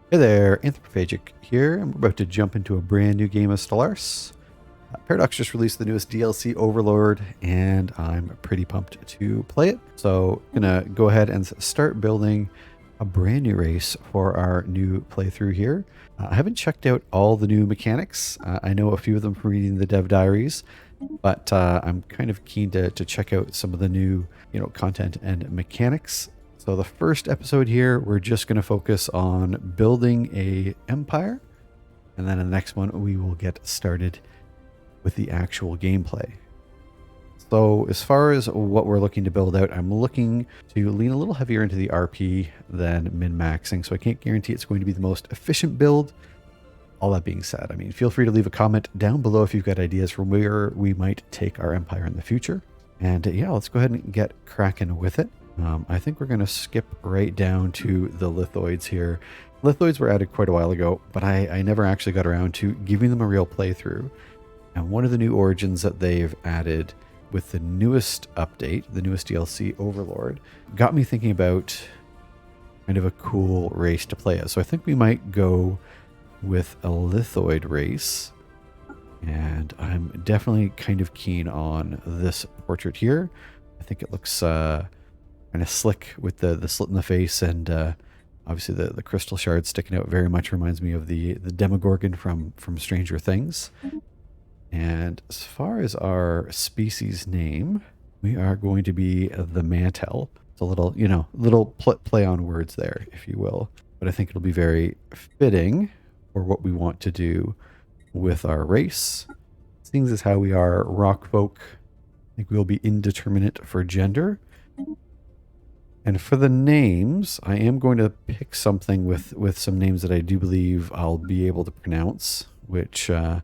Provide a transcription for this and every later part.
Hey there, Anthropophagic here, and we're about to jump into a brand new game of Stellaris. Paradox just released the newest DLC, Overlord, and I'm pretty pumped to play it. So, gonna go ahead and start building a brand new race for our new playthrough here. I haven't checked out all the new mechanics. I know a few of them from reading the dev diaries, but I'm kind of keen to check out some of the new, content and mechanics. So the first episode here, we're just going to focus on building a empire, and then in the next one, we will get started with the actual gameplay. So as far as what we're looking to build out, I'm looking to lean a little heavier into the RP than min-maxing, so I can't guarantee it's going to be the most efficient build. All that being said, I mean, feel free to leave a comment down below if you've got ideas for where we might take our empire in the future. And yeah, let's go ahead and get cracking with it. I think we're going to skip right down to the Lithoids here. Lithoids were added quite a while ago, but I never actually got around to giving them a real playthrough. And one of the new origins that they've added with the newest update, the newest DLC, Overlord, got me thinking about kind of a cool race to play as. So I think we might go with a Lithoid race. And I'm definitely kind of keen on this portrait here. I think it looks kind of slick with the slit in the face, and obviously the crystal shard sticking out very much reminds me of the Demogorgon from Stranger Things. And as far as our species name, we are going to be the Mantel. It's a little, little play on words there, if you will. But I think it'll be very fitting for what we want to do with our race. Seeing as how we are rock folk, I think we'll be indeterminate for gender. And for the names, I am going to pick something with some names that I do believe I'll be able to pronounce, which I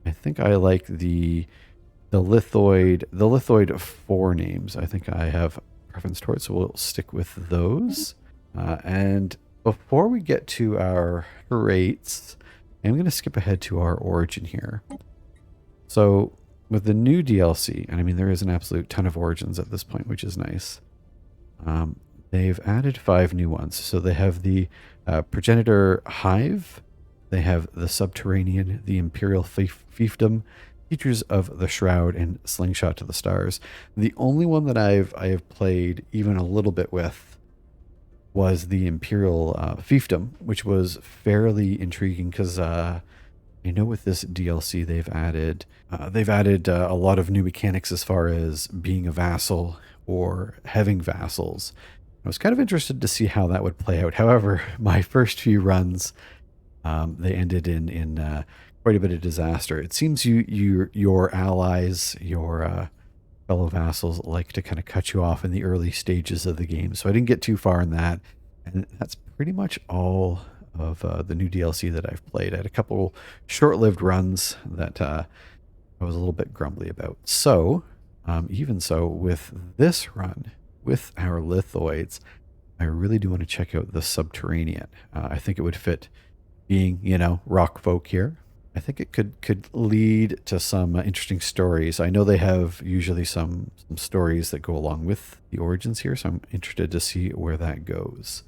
think I like the Lithoid 4 names. I think I have preference towards, so we'll stick with those. And before we get to our traits, I'm going to skip ahead to our origin here. So with the new DLC, and I mean there is an absolute ton of origins at this point, which is nice. They've added 5 new ones. So they have the Progenitor Hive, they have the Subterranean, the Imperial Fiefdom, Teachers of the Shroud, and Slingshot to the Stars. The only one that I have played even a little bit with was the Imperial Fiefdom, which was fairly intriguing because I know with this DLC they've added a lot of new mechanics as far as being a vassal or having vassals. I was kind of interested to see how that would play out. However, my first few runs, they ended in quite a bit of disaster. It seems your allies, your fellow vassals like to kind of cut you off in the early stages of the game. So I didn't get too far in that. And that's pretty much all of the new DLC that I've played. I had a couple short-lived runs that I was a little bit grumbly about. So even so, with this run, with our Lithoids, I really do want to check out the Subterranean. I think it would fit being, rock folk here. I think it could lead to some interesting stories. I know they have usually some stories that go along with the origins here, so I'm interested to see where that goes.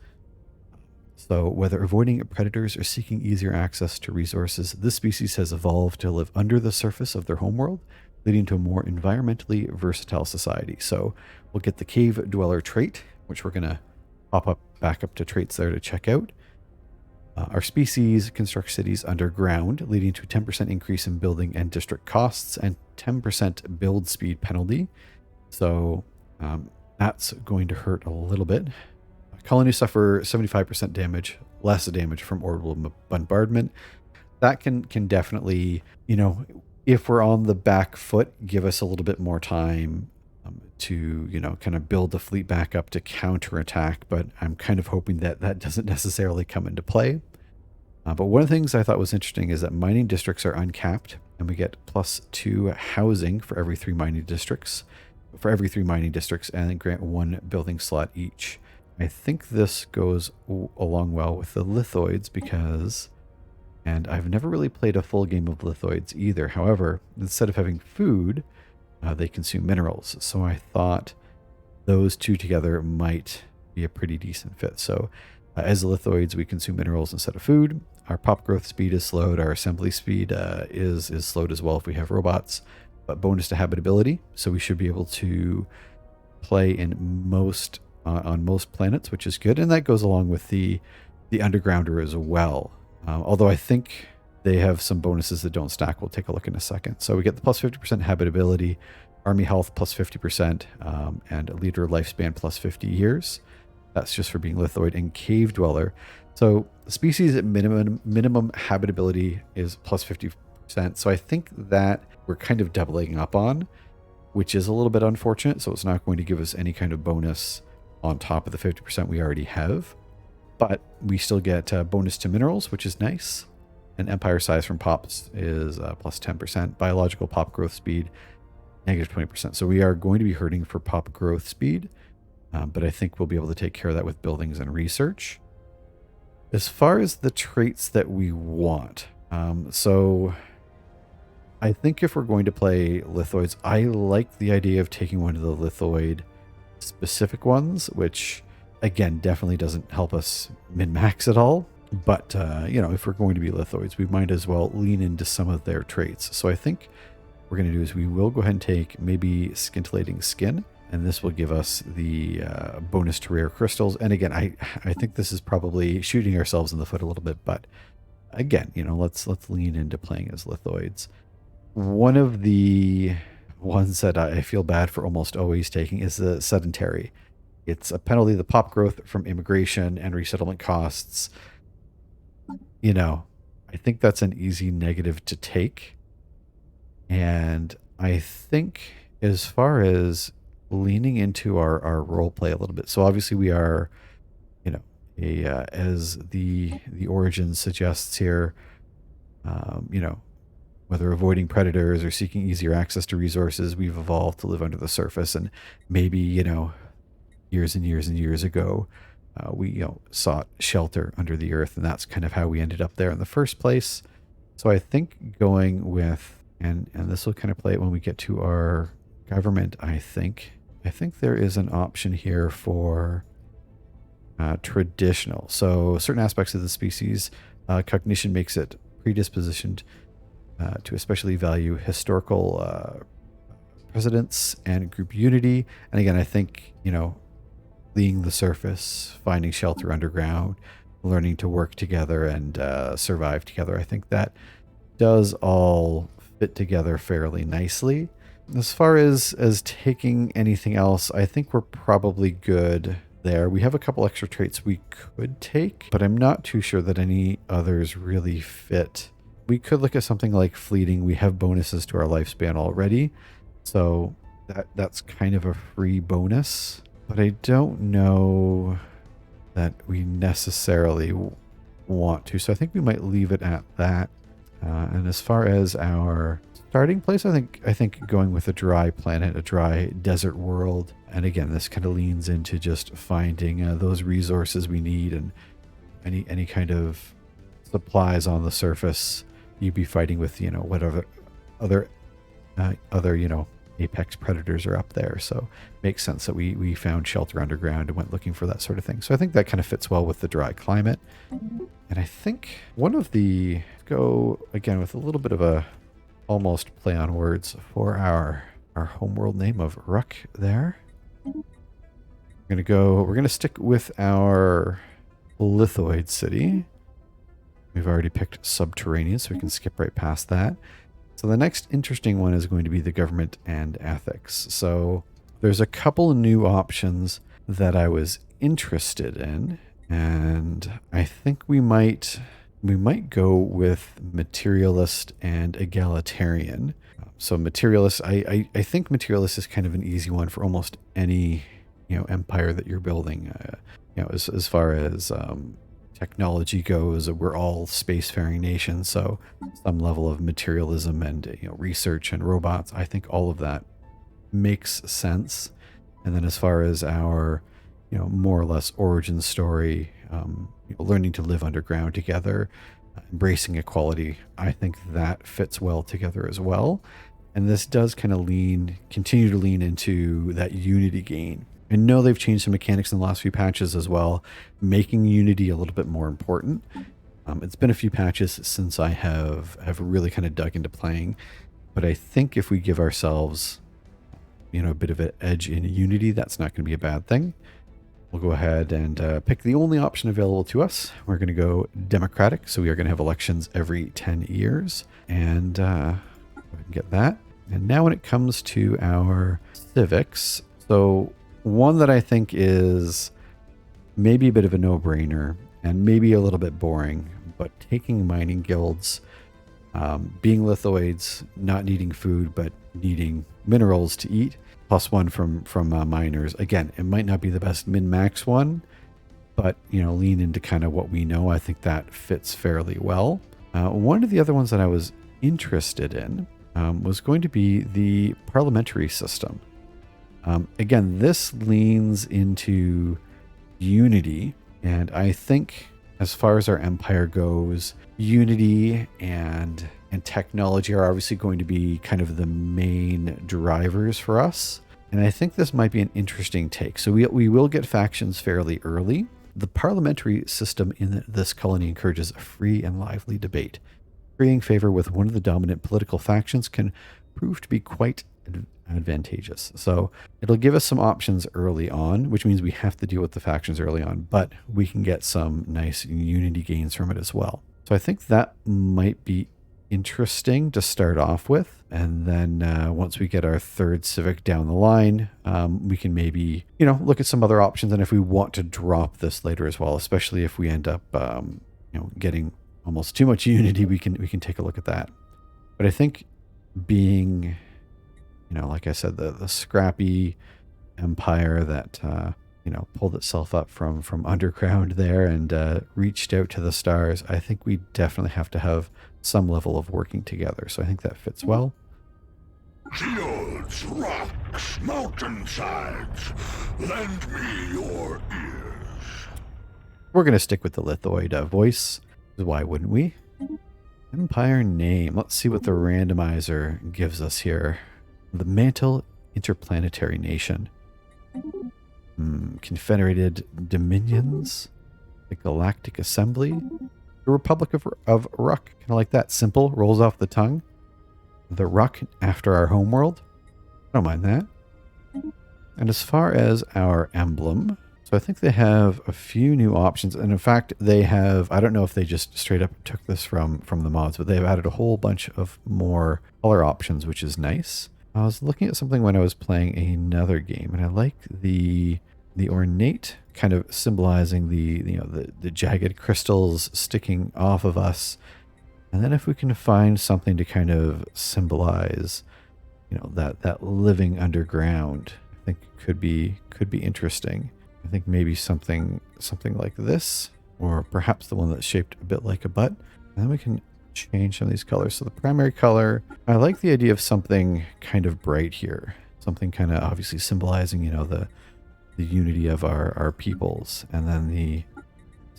So whether avoiding predators or seeking easier access to resources, this species has evolved to live under the surface of their homeworld, leading to a more environmentally versatile society. So we'll get the Cave Dweller trait, which we're going to pop back up to traits there to check out. Our species constructs cities underground, leading to a 10% increase in building and district costs and 10% build speed penalty. So that's going to hurt a little bit. Colonies suffer 75% less damage from orbital bombardment. That can definitely, if we're on the back foot, give us a little bit more time to, kind of build the fleet back up to counterattack. But I'm kind of hoping that doesn't necessarily come into play. But one of the things I thought was interesting is that mining districts are uncapped, and we get +2 housing for every 3 mining districts, and then grant 1 building slot each. I think this goes along well with the Lithoids because, and I've never really played a full game of Lithoids either. However, instead of having food, they consume minerals. So I thought those two together might be a pretty decent fit. So As lithoids, we consume minerals instead of food. Our pop growth speed is slowed. Our assembly speed is slowed as well if we have robots. But bonus to habitability, so we should be able to play in most on most planets, which is good, and that goes along with the undergrounder as well. Although I think they have some bonuses that don't stack. We'll take a look in a second. So we get the plus 50% habitability, army health plus 50%, and leader lifespan plus 50 years. That's just for being lithoid and cave dweller. So the species at minimum habitability is plus 50%. So I think that we're kind of doubling up on, which is a little bit unfortunate. So it's not going to give us any kind of bonus on top of the 50% we already have. But we still get bonus to minerals, which is nice. And empire size from pops is plus 10%. Biological pop growth speed, negative 20%. So we are going to be hurting for pop growth speed. But I think we'll be able to take care of that with buildings and research. As far as the traits that we want, so I think if we're going to play lithoids, I like the idea of taking one of the lithoid specific ones, which again definitely doesn't help us min-max at all. But you know, if we're going to be lithoids, we might as well lean into some of their traits. So I think what we're going to do is we will go ahead and take maybe scintillating skin. And this will give us the bonus to rare crystals. And again, I think this is probably shooting ourselves in the foot a little bit. But again, you know, let's lean into playing as lithoids. One of the ones that I feel bad for almost always taking is the sedentary. It's a penalty to pop growth from immigration and resettlement costs. You know, I think that's an easy negative to take. And I think as far as leaning into our role play a little bit. So obviously we are, you know, as the origin suggests here, you know, whether avoiding predators or seeking easier access to resources, we've evolved to live under the surface. And maybe, you know, years and years and years ago, we, you know, sought shelter under the earth, and that's kind of how we ended up there in the first place. So I think going with, and this will kind of play it when we get to our government, I think there is an option here for traditional. So certain aspects of the species, cognition makes it predispositioned to especially value historical precedents and group unity. And again, I think, you know, fleeing the surface, finding shelter underground, learning to work together and survive together, I think that does all fit together fairly nicely. As far as taking anything else, I think we're probably good there. We have a couple extra traits we could take, but I'm not too sure that any others really fit. We could look at something like fleeting. We have bonuses to our lifespan already, so that's kind of a free bonus. But I don't know that we necessarily want to, so I think we might leave it at that. And as far as our starting place, I think going with a dry planet, a dry desert world, and again, this kind of leans into just finding those resources we need and any kind of supplies on the surface. You'd be fighting with, you know, whatever other you know, apex predators are up there. So it makes sense that we found shelter underground and went looking for that sort of thing. So I think that kind of fits well with the dry climate. And I think one of the, go again with a little bit of a almost play on words for our homeworld name of Rukk there. We're gonna stick with our lithoid city. We've already picked Subterranean, so we can skip right past that. So the next interesting one is going to be the government and ethics. So there's a couple of new options that I was interested in, and I think we might go with materialist and egalitarian. So materialist, I think materialist is kind of an easy one for almost any, you know, empire that you're building. You know, as far as technology goes, we're all spacefaring nations, so some level of materialism and, you know, research and robots, I think all of that makes sense. And then as far as our, you know, more or less origin story, you know, learning to live underground together, embracing equality, I think that fits well together as well. And this does kind of continue to lean into that unity gain. I know they've changed some mechanics in the last few patches as well, making Unity a little bit more important. It's been a few patches since I have really kind of dug into playing, but I think if we give ourselves, a bit of an edge in Unity, that's not going to be a bad thing. We'll go ahead and pick the only option available to us. We're going to go democratic, so we are going to have elections every 10 years, and get that. And now when it comes to our civics, so one that I think is maybe a bit of a no-brainer and maybe a little bit boring, but taking mining guilds, being lithoids, not needing food, but needing minerals to eat, +1 from miners. Again, it might not be the best min-max one, but, lean into kind of what we know. I think that fits fairly well. One of the other ones that I was interested in was going to be the parliamentary system. Again, this leans into Unity, and I think as far as our empire goes, Unity and technology are obviously going to be kind of the main drivers for us. And I think this might be an interesting take. So we will get factions fairly early. The parliamentary system in this colony encourages a free and lively debate. Creating favor with one of the dominant political factions can prove to be quite advantageous. So it'll give us some options early on, which means we have to deal with the factions early on, but we can get some nice Unity gains from it as well. So I think that might be interesting to start off with. And then once we get our third civic down the line, we can maybe, look at some other options. And if we want to drop this later as well, especially if we end up, getting almost too much Unity, we can take a look at that. But I think being, like I said, the scrappy empire that, pulled itself up from underground there and reached out to the stars, I think we definitely have to have some level of working together. So I think that fits well. Fields, rocks, mountainsides, lend me your ears. We're going to stick with the Lithoid voice. Why wouldn't we? Empire name. Let's see what the randomizer gives us here. The Mantle Interplanetary Nation. Confederated Dominions. The Galactic Assembly. The Republic of Rukk. Kind of like that. Simple. Rolls off the tongue. The Rukk after our homeworld. I don't mind that. And as far as our emblem, so I think they have a few new options. And in fact, they have, I don't know if they just straight up took this from the mods, but they've added a whole bunch of more color options, which is nice. I was looking at something when I was playing another game, and I like the ornate, kind of symbolizing the jagged crystals sticking off of us. And then if we can find something to kind of symbolize, that living underground, I think could be interesting. I think maybe something like this, or perhaps the one that's shaped a bit like a butt. And then we can change some of these colors. So the primary color, I like the idea of something kind of bright here. Something kind of obviously symbolizing, the unity of our peoples. And then the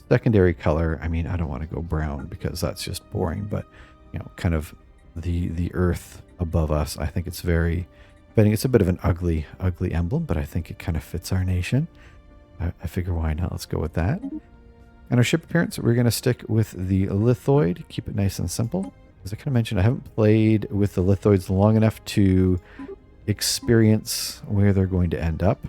secondary color, I mean, I don't want to go brown because that's just boring, but, kind of the earth above us. I think it's it's a bit of an ugly emblem, but I think it kind of fits our nation. I figure why not? Let's go with that. And our ship appearance, we're going to stick with the Lithoid. Keep it nice and simple. As I kind of mentioned, I haven't played with the Lithoids long enough to experience where they're going to end up.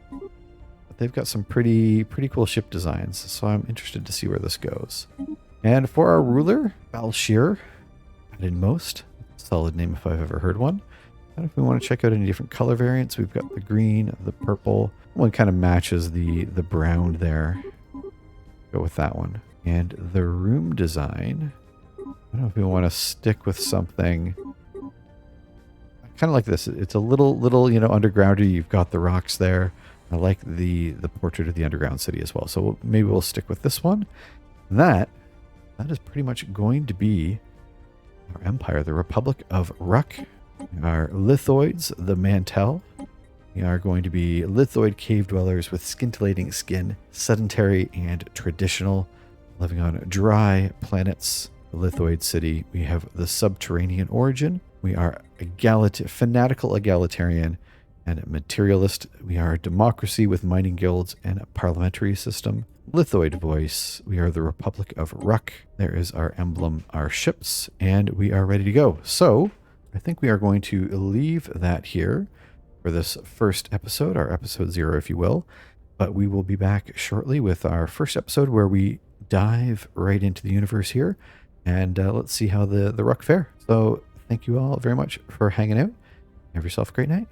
But they've got some pretty cool ship designs, so I'm interested to see where this goes. And for our ruler, Balshir, most solid name if I've ever heard one. And if we want to check out any different color variants, we've got the green, the purple. One kind of matches the brown there. Go with that one. And the room design, I don't know if we want to stick with something kind of like this. It's a little undergroundy. You've got the rocks there. I like the portrait of the underground city as well. So maybe we'll stick with this one. That is pretty much going to be our empire, the Republic of Rukk. Our Lithoids, the Mantel. We are going to be Lithoid cave dwellers with scintillating skin, sedentary and traditional, living on dry planets. The Lithoid city. We have the Subterranean origin. We are fanatical egalitarian, And materialist, we are a democracy with mining guilds and a parliamentary system. Lithoid voice, we are the Republic of Rukk. There is our emblem, our ships, and we are ready to go. So I think we are going to leave that here for this first episode, our episode 0, if you will. But we will be back shortly with our first episode where we dive right into the universe here. And let's see how the Rukk fare. So thank you all very much for hanging out. Have yourself a great night.